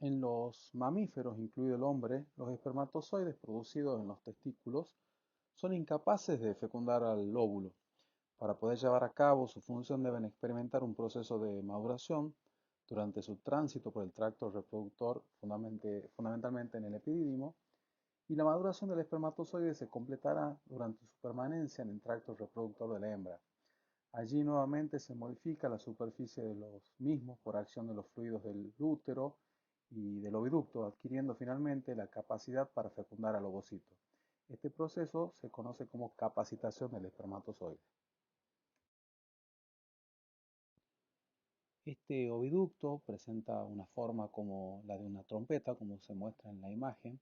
En los mamíferos, incluido el hombre, los espermatozoides producidos en los testículos son incapaces de fecundar al óvulo. Para poder llevar a cabo su función deben experimentar un proceso de maduración durante su tránsito por el tracto reproductor, fundamentalmente en el epidídimo, y la maduración del espermatozoide se completará durante su permanencia en el tracto reproductor de la hembra. Allí nuevamente se modifica la superficie de los mismos por acción de los fluidos del útero y del oviducto, adquiriendo finalmente la capacidad para fecundar al ovocito. Este proceso se conoce como capacitación del espermatozoide. Este oviducto presenta una forma como la de una trompeta, como se muestra en la imagen,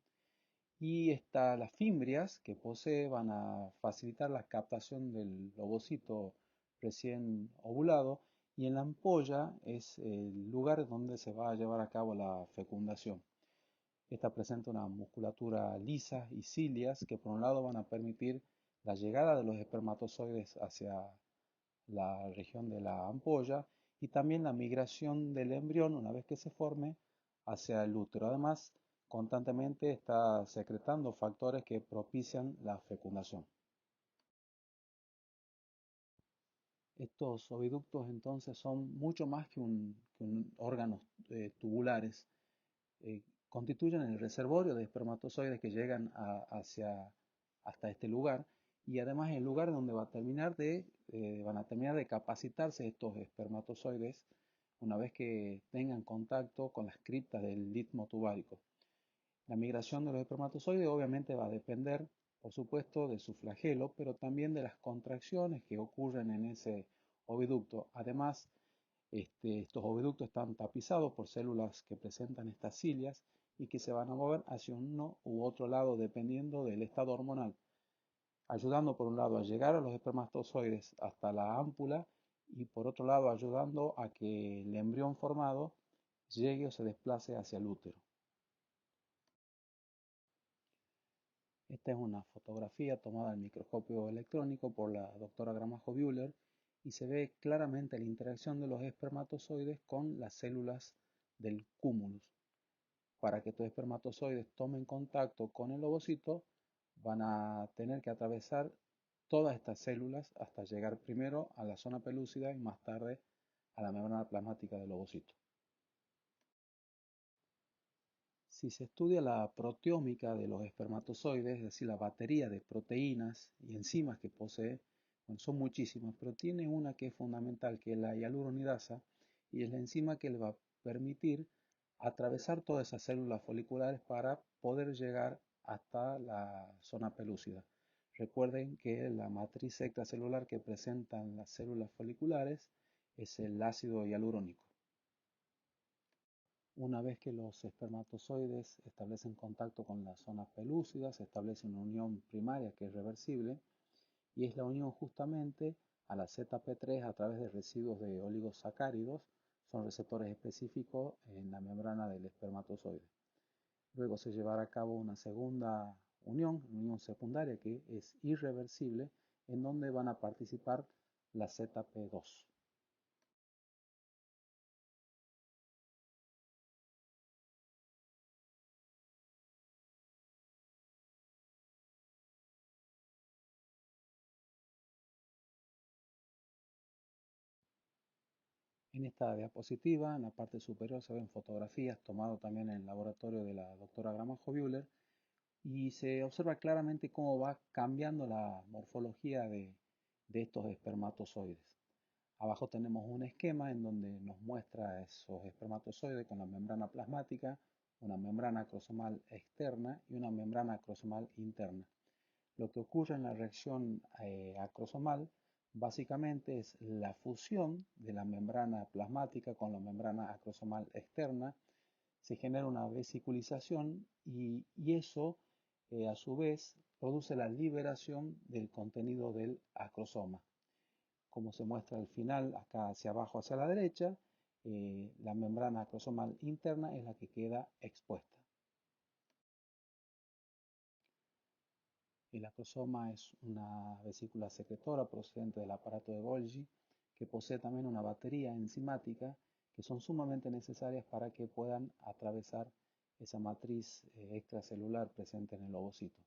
y las fimbrias que posee van a facilitar la captación del ovocito recién ovulado, y en la ampolla es el lugar donde se va a llevar a cabo la fecundación. Esta presenta una musculatura lisa y cilias que por un lado van a permitir la llegada de los espermatozoides hacia la región de la ampolla y también la migración del embrión una vez que se forme hacia el útero. Además, constantemente está secretando factores que propician la fecundación. Estos oviductos entonces son mucho más que un órganos tubulares. Constituyen el reservorio de espermatozoides que llegan hasta este lugar, y además el lugar donde van a terminar de capacitarse estos espermatozoides una vez que tengan contacto con las criptas del istmo tubárico. La migración de los espermatozoides obviamente va a depender, por supuesto, de su flagelo, pero también de las contracciones que ocurren en ese oviducto. Además, estos oviductos están tapizados por células que presentan estas cilias y que se van a mover hacia uno u otro lado dependiendo del estado hormonal, ayudando por un lado a llegar a los espermatozoides hasta la ámpula y por otro lado ayudando a que el embrión formado llegue o se desplace hacia el útero. Esta es una fotografía tomada al microscopio electrónico por la doctora Gramajo Bühler y se ve claramente la interacción de los espermatozoides con las células del cúmulus. Para que estos espermatozoides tomen contacto con el ovocito, van a tener que atravesar todas estas células hasta llegar primero a la zona pelúcida y más tarde a la membrana plasmática del ovocito. Si se estudia la proteómica de los espermatozoides, es decir, la batería de proteínas y enzimas que posee, bueno, son muchísimas, pero tiene una que es fundamental, que es la hialuronidasa, y es la enzima que le va a permitir atravesar todas esas células foliculares para poder llegar hasta la zona pelúcida. Recuerden que la matriz extracelular que presentan las células foliculares es el ácido hialurónico. Una vez que los espermatozoides establecen contacto con la zona pelúcida, se establece una unión primaria que es reversible, y es la unión justamente a la ZP3 a través de residuos de oligosacáridos. Son receptores específicos en la membrana del espermatozoide. Luego se llevará a cabo una segunda unión secundaria que es irreversible, en donde van a participar la ZP2. En esta diapositiva, en la parte superior, se ven fotografías tomadas también en el laboratorio de la doctora Gramajo Bühler, y se observa claramente cómo va cambiando la morfología de estos espermatozoides. Abajo tenemos un esquema en donde nos muestra esos espermatozoides con la membrana plasmática, una membrana acrosomal externa y una membrana acrosomal interna. Lo que ocurre en la reacción acrosomal básicamente es la fusión de la membrana plasmática con la membrana acrosomal externa. Se genera una vesiculización y eso a su vez produce la liberación del contenido del acrosoma. Como se muestra al final, acá hacia abajo hacia la derecha, la membrana acrosomal interna es la que queda expuesta. El acrosoma es una vesícula secretora procedente del aparato de Golgi que posee también una batería enzimática que son sumamente necesarias para que puedan atravesar esa matriz extracelular presente en el ovocito.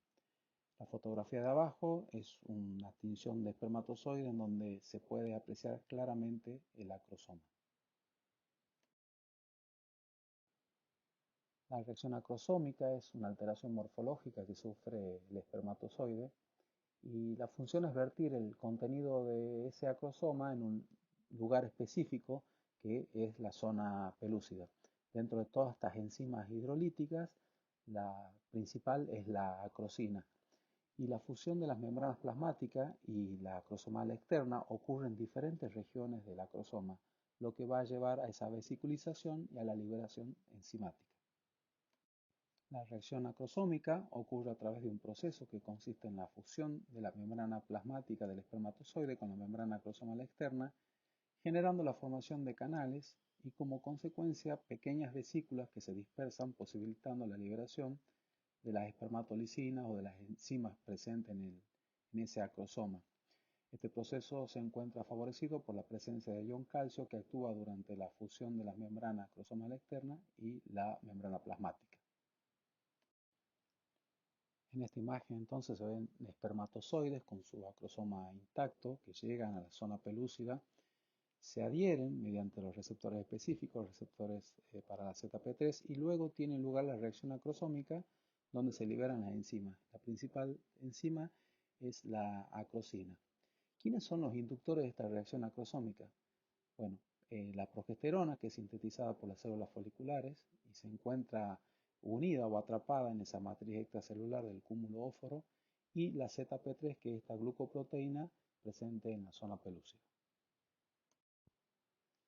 La fotografía de abajo es una tinción de espermatozoide en donde se puede apreciar claramente el acrosoma. La reacción acrosómica es una alteración morfológica que sufre el espermatozoide y la función es vertir el contenido de ese acrosoma en un lugar específico que es la zona pelúcida. Dentro de todas estas enzimas hidrolíticas, la principal es la acrosina. Y la fusión de las membranas plasmáticas y la acrosomal externa ocurre en diferentes regiones del acrosoma, lo que va a llevar a esa vesiculización y a la liberación enzimática. La reacción acrosómica ocurre a través de un proceso que consiste en la fusión de la membrana plasmática del espermatozoide con la membrana acrosomal externa, generando la formación de canales y como consecuencia pequeñas vesículas que se dispersan posibilitando la liberación de las espermatolicinas o de las enzimas presentes en ese acrosoma. Este proceso se encuentra favorecido por la presencia de ion calcio que actúa durante la fusión de la membrana acrosomal externa y la membrana plasmática. En esta imagen entonces se ven espermatozoides con su acrosoma intacto que llegan a la zona pelúcida, se adhieren mediante los receptores específicos, receptores para la ZP3, y luego tiene lugar la reacción acrosómica donde se liberan las enzimas. La principal enzima es la acrosina. ¿Quiénes son los inductores de esta reacción acrosómica? Bueno, la progesterona, que es sintetizada por las células foliculares y se encuentra unida o atrapada en esa matriz extracelular del cúmulo óforo, y la ZP3, que es esta glucoproteína presente en la zona pelúcida.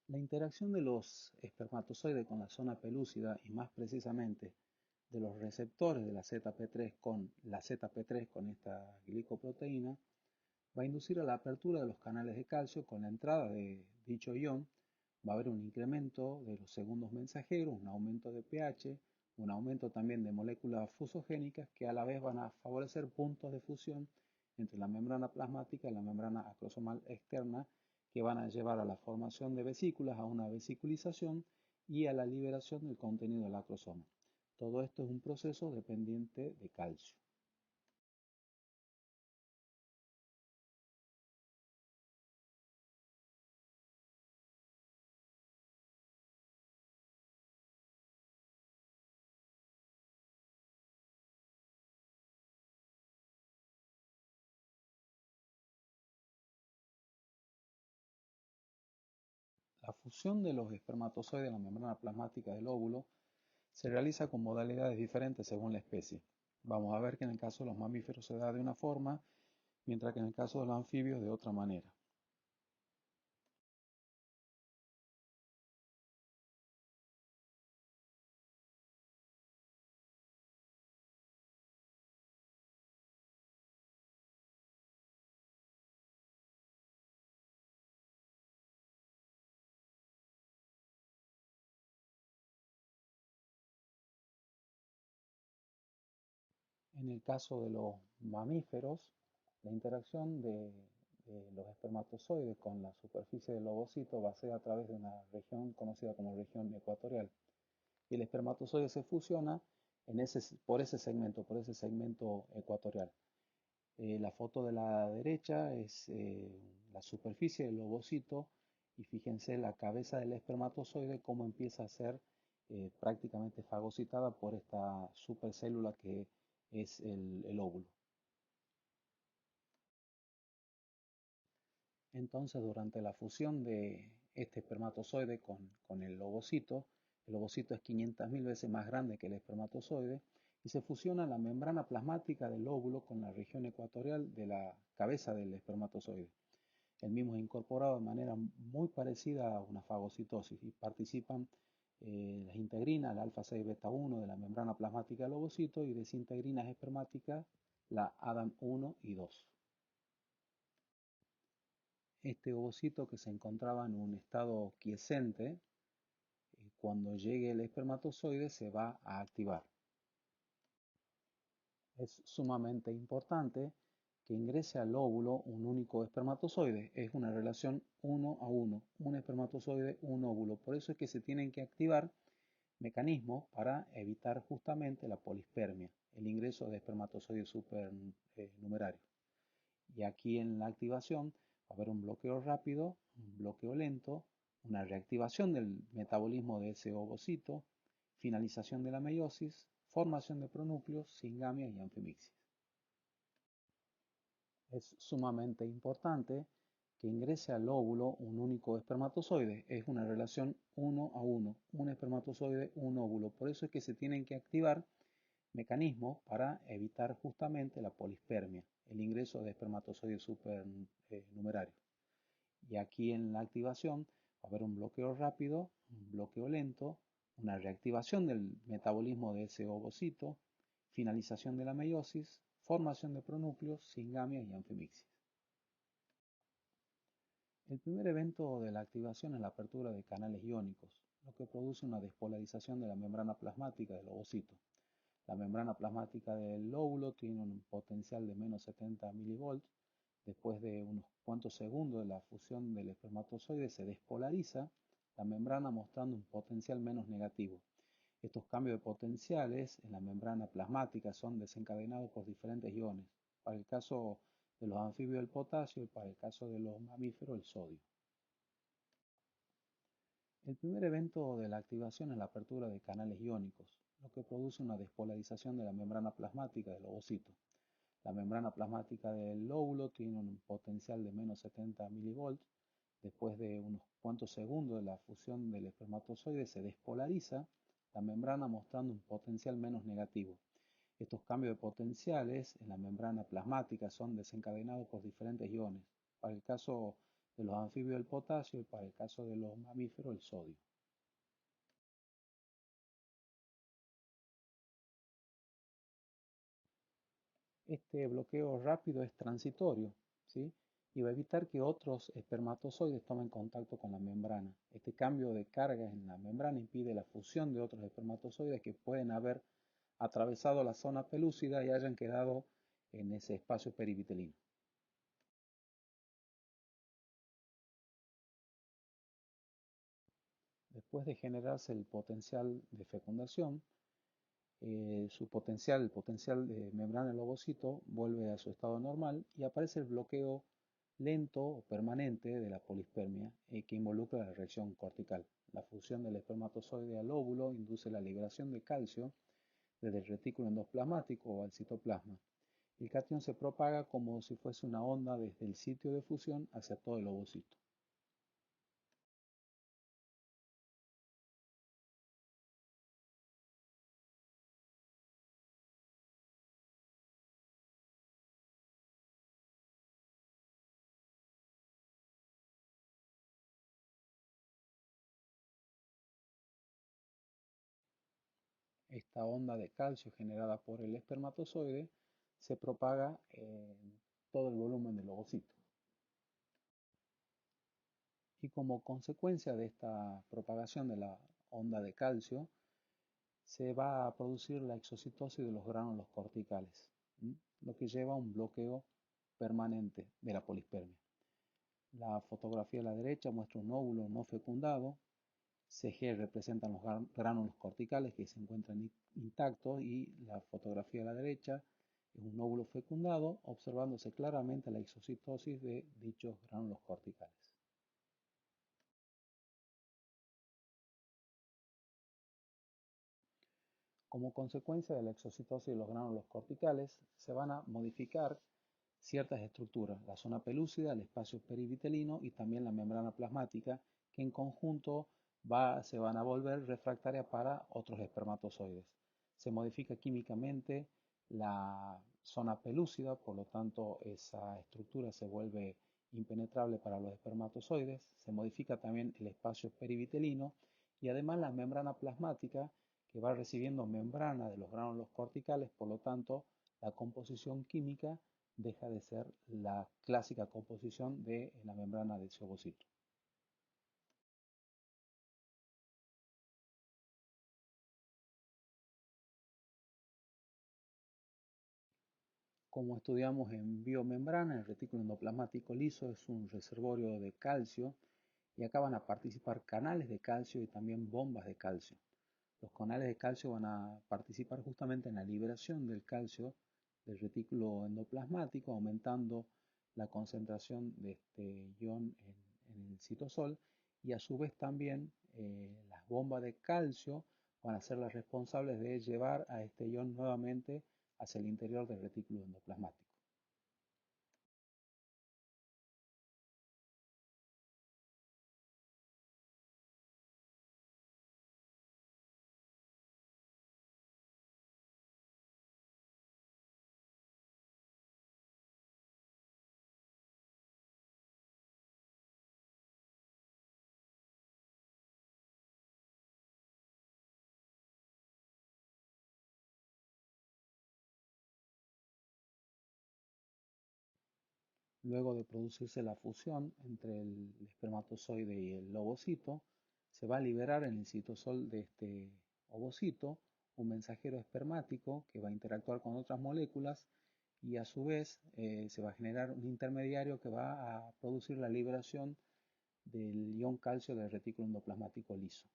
La interacción de los espermatozoides con la zona pelúcida y más precisamente de los receptores de la ZP3 con la ZP3 con esta glicoproteína va a inducir a la apertura de los canales de calcio con la entrada de dicho ion. Va a haber un incremento de los segundos mensajeros, un aumento de pH, un aumento también de moléculas fusogénicas que a la vez van a favorecer puntos de fusión entre la membrana plasmática y la membrana acrosomal externa que van a llevar a la formación de vesículas, a una vesiculización y a la liberación del contenido del acrosoma. Todo esto es un proceso dependiente de calcio. La fusión de los espermatozoides en la membrana plasmática del óvulo se realiza con modalidades diferentes según la especie. Vamos a ver que en el caso de los mamíferos se da de una forma, mientras que en el caso de los anfibios de otra manera. En el caso de los mamíferos, la interacción de los espermatozoides con la superficie del ovocito va a ser a través de una región conocida como región ecuatorial. Y el espermatozoide se fusiona por ese segmento ecuatorial. La foto de la derecha es la superficie del ovocito y fíjense la cabeza del espermatozoide cómo empieza a ser prácticamente fagocitada por esta supercélula que es el óvulo. Entonces, durante la fusión de este espermatozoide con el ovocito es 500.000 veces más grande que el espermatozoide y se fusiona la membrana plasmática del óvulo con la región ecuatorial de la cabeza del espermatozoide. El mismo es incorporado de manera muy parecida a una fagocitosis y participan las integrinas, la alfa 6 beta 1 de la membrana plasmática del ovocito y desintegrinas espermáticas, la ADAM 1 y 2. Este ovocito que se encontraba en un estado quiescente, cuando llegue el espermatozoide se va a activar. Es sumamente importante que ingrese al óvulo un único espermatozoide. Es una relación 1 a 1, un espermatozoide, un óvulo. Por eso es que se tienen que activar mecanismos para evitar justamente la polispermia, el ingreso de espermatozoides supernumerarios. Y aquí en la activación va a haber un bloqueo rápido, un bloqueo lento, una reactivación del metabolismo de ese ovocito, finalización de la meiosis, formación de pronúcleos, singamia y anfimixis. Es sumamente importante que ingrese al óvulo un único espermatozoide. Es una relación 1 a 1, un espermatozoide, un óvulo. Por eso es que se tienen que activar mecanismos para evitar justamente la polispermia, el ingreso de espermatozoides supernumerarios. Y aquí en la activación va a haber un bloqueo rápido, un bloqueo lento, una reactivación del metabolismo de ese ovocito, finalización de la meiosis, formación de pronúcleos, singamia y anfimixis. El primer evento de la activación es la apertura de canales iónicos, lo que produce una despolarización de la membrana plasmática del ovocito. La membrana plasmática del óvulo tiene un potencial de menos 70 milivolts. Después de unos cuantos segundos de la fusión del espermatozoide se despolariza la membrana mostrando un potencial menos negativo. Estos cambios de potenciales en la membrana plasmática son desencadenados por diferentes iones. Para el caso de los anfibios el potasio y para el caso de los mamíferos el sodio. El primer evento de la activación es la apertura de canales iónicos, lo que produce una despolarización de la membrana plasmática del ovocito. La membrana plasmática del óvulo tiene un potencial de menos 70 milivolts. Después de unos cuantos segundos de la fusión del espermatozoide se despolariza la membrana mostrando un potencial menos negativo. Estos cambios de potenciales en la membrana plasmática son desencadenados por diferentes iones. Para el caso de los anfibios el potasio y para el caso de los mamíferos el sodio. Este bloqueo rápido es transitorio, ¿sí? Y va a evitar que otros espermatozoides tomen contacto con la membrana. Este cambio de cargas en la membrana impide la fusión de otros espermatozoides que pueden haber atravesado la zona pelúcida y hayan quedado en ese espacio perivitelino. Después de generarse el potencial de fecundación, el potencial de membrana del ovocito vuelve a su estado normal y aparece el bloqueo lento o permanente de la polispermia que involucra la reacción cortical. La fusión del espermatozoide al óvulo induce la liberación de calcio desde el retículo endoplasmático o al citoplasma. El catión se propaga como si fuese una onda desde el sitio de fusión hacia todo el ovocito. Esta onda de calcio generada por el espermatozoide se propaga en todo el volumen del ovocito. Y como consecuencia de esta propagación de la onda de calcio, se va a producir la exocitosis de los gránulos corticales, lo que lleva a un bloqueo permanente de la polispermia. La fotografía a la derecha muestra un óvulo no fecundado. CG representan los gránulos corticales que se encuentran intactos y la fotografía a la derecha es un óvulo fecundado, observándose claramente la exocitosis de dichos gránulos corticales. Como consecuencia de la exocitosis de los gránulos corticales, se van a modificar ciertas estructuras, la zona pelúcida, el espacio perivitelino y también la membrana plasmática, que en conjunto se van a volver refractarias para otros espermatozoides. Se modifica químicamente la zona pelúcida, por lo tanto esa estructura se vuelve impenetrable para los espermatozoides. Se modifica también el espacio perivitelino y además la membrana plasmática, que va recibiendo membrana de los gránulos corticales, por lo tanto la composición química deja de ser la clásica composición de la membrana del ovocito. Como estudiamos en biomembrana, el retículo endoplasmático liso es un reservorio de calcio y acá van a participar canales de calcio y también bombas de calcio. Los canales de calcio van a participar justamente en la liberación del calcio del retículo endoplasmático, aumentando la concentración de este ion en el citosol, y a su vez también las bombas de calcio van a ser las responsables de llevar a este ion nuevamente hacia el interior del retículo endoplasmático. Luego de producirse la fusión entre el espermatozoide y el ovocito, se va a liberar en el citosol de este ovocito un mensajero espermático que va a interactuar con otras moléculas y a su vez se va a generar un intermediario que va a producir la liberación del ion calcio del retículo endoplasmático liso.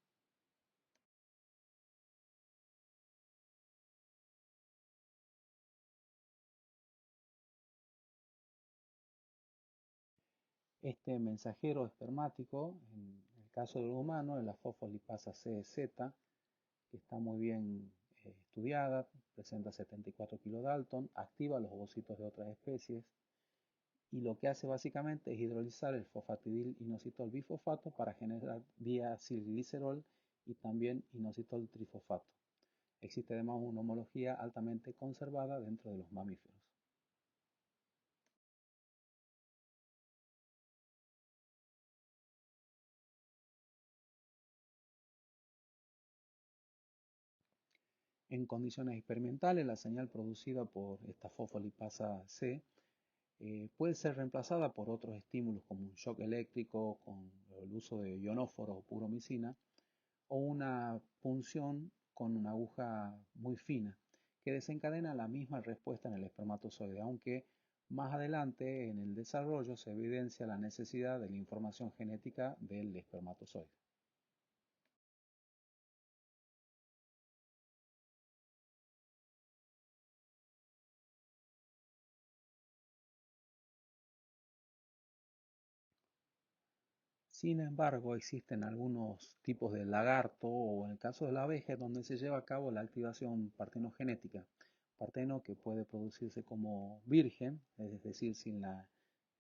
Este mensajero espermático, en el caso del humano, es la fosfolipasa CZ, que está muy bien estudiada, presenta 74 kilodalton, activa los ovocitos de otras especies y lo que hace básicamente es hidrolizar el fosfatidil inositol bifosfato para generar diacilglicerol y también inositol trifosfato. Existe además una homología altamente conservada dentro de los mamíferos. En condiciones experimentales, la señal producida por esta fosfolipasa C puede ser reemplazada por otros estímulos como un shock eléctrico con el uso de ionóforos o puromicina o una punción con una aguja muy fina que desencadena la misma respuesta en el espermatozoide, aunque más adelante en el desarrollo se evidencia la necesidad de la información genética del espermatozoide. Sin embargo, existen algunos tipos de lagarto o en el caso de la abeja donde se lleva a cabo la activación partenogenética. Parteno que puede producirse como virgen, es decir, sin la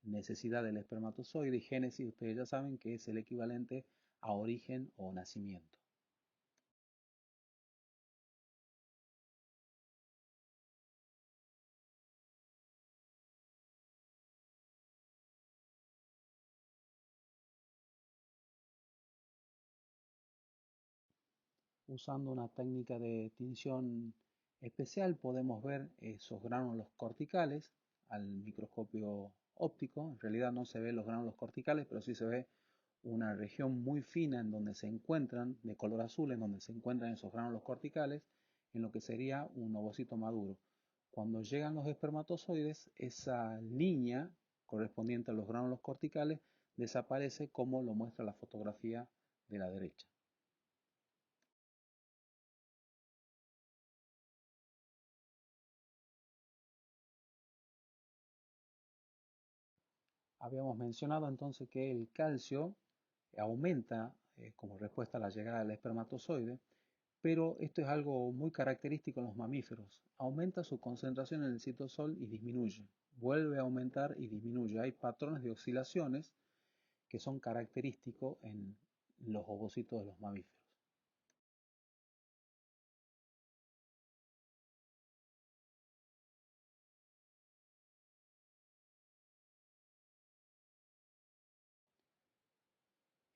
necesidad del espermatozoide, y génesis, ustedes ya saben que es el equivalente a origen o nacimiento. Usando una técnica de tinción especial podemos ver esos gránulos corticales al microscopio óptico. En realidad no se ven los gránulos corticales, pero sí se ve una región muy fina en donde se encuentran, de color azul, en donde se encuentran esos gránulos corticales, en lo que sería un ovocito maduro. Cuando llegan los espermatozoides, esa línea correspondiente a los gránulos corticales desaparece como lo muestra la fotografía de la derecha. Habíamos mencionado entonces que el calcio aumenta como respuesta a la llegada del espermatozoide, pero esto es algo muy característico en los mamíferos. Aumenta su concentración en el citosol y disminuye. Vuelve a aumentar y disminuye. Hay patrones de oscilaciones que son característicos en los ovocitos de los mamíferos.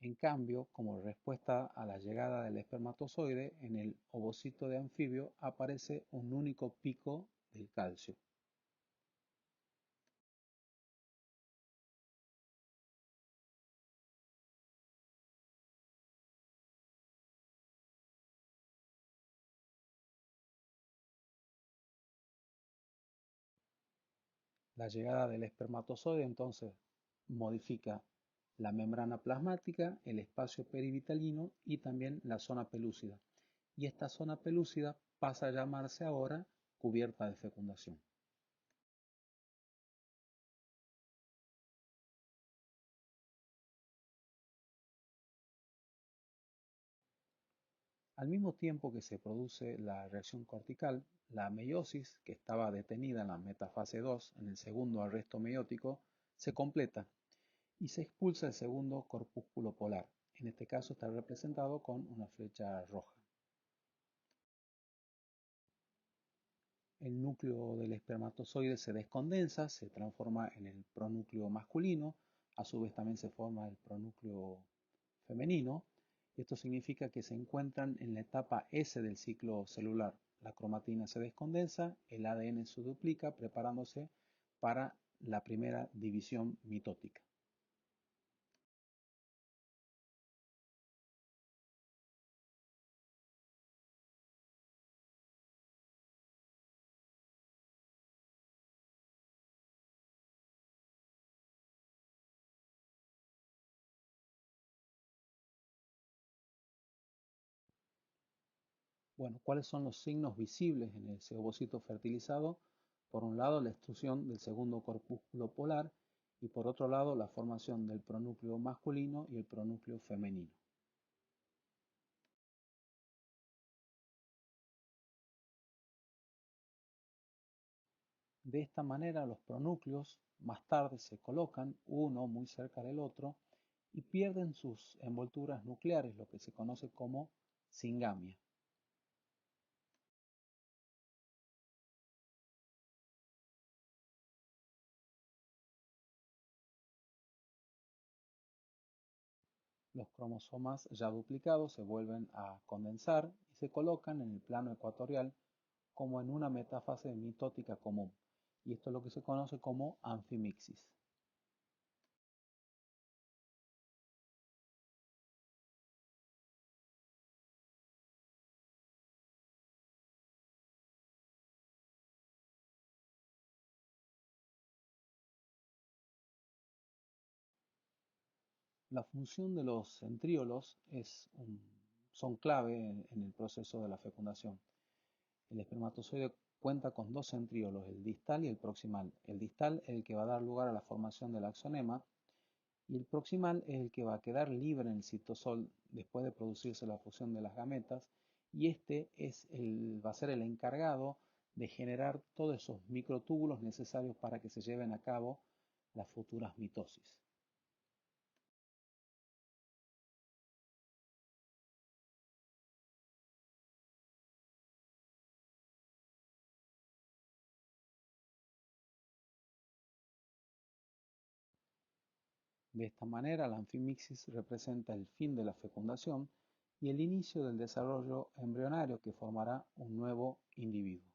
En cambio, como respuesta a la llegada del espermatozoide, en el ovocito de anfibio aparece un único pico del calcio. La llegada del espermatozoide entonces modifica la membrana plasmática, el espacio perivitalino y también la zona pelúcida. Y esta zona pelúcida pasa a llamarse ahora cubierta de fecundación. Al mismo tiempo que se produce la reacción cortical, la meiosis, que estaba detenida en la metafase 2, en el segundo arresto meiótico, se completa y se expulsa el segundo corpúsculo polar. En este caso está representado con una flecha roja. El núcleo del espermatozoide se descondensa, se transforma en el pronúcleo masculino, a su vez también se forma el pronúcleo femenino. Esto significa que se encuentran en la etapa S del ciclo celular. La cromatina se descondensa, el ADN se duplica, preparándose para la primera división mitótica. Bueno, ¿cuáles son los signos visibles en el cebocito fertilizado? Por un lado, la extrusión del segundo corpúsculo polar y por otro lado, la formación del pronúcleo masculino y el pronúcleo femenino. De esta manera, los pronúcleos más tarde se colocan uno muy cerca del otro y pierden sus envolturas nucleares, lo que se conoce como singamia. Los cromosomas ya duplicados se vuelven a condensar y se colocan en el plano ecuatorial como en una metáfase mitótica común, y esto es lo que se conoce como anfimixis. La función de los centríolos son clave en el proceso de la fecundación. El espermatozoide cuenta con dos centríolos, el distal y el proximal. El distal es el que va a dar lugar a la formación del axonema y el proximal es el que va a quedar libre en el citosol después de producirse la fusión de las gametas y este va a ser el encargado de generar todos esos microtúbulos necesarios para que se lleven a cabo las futuras mitosis. De esta manera, la anfimixis representa el fin de la fecundación y el inicio del desarrollo embrionario que formará un nuevo individuo.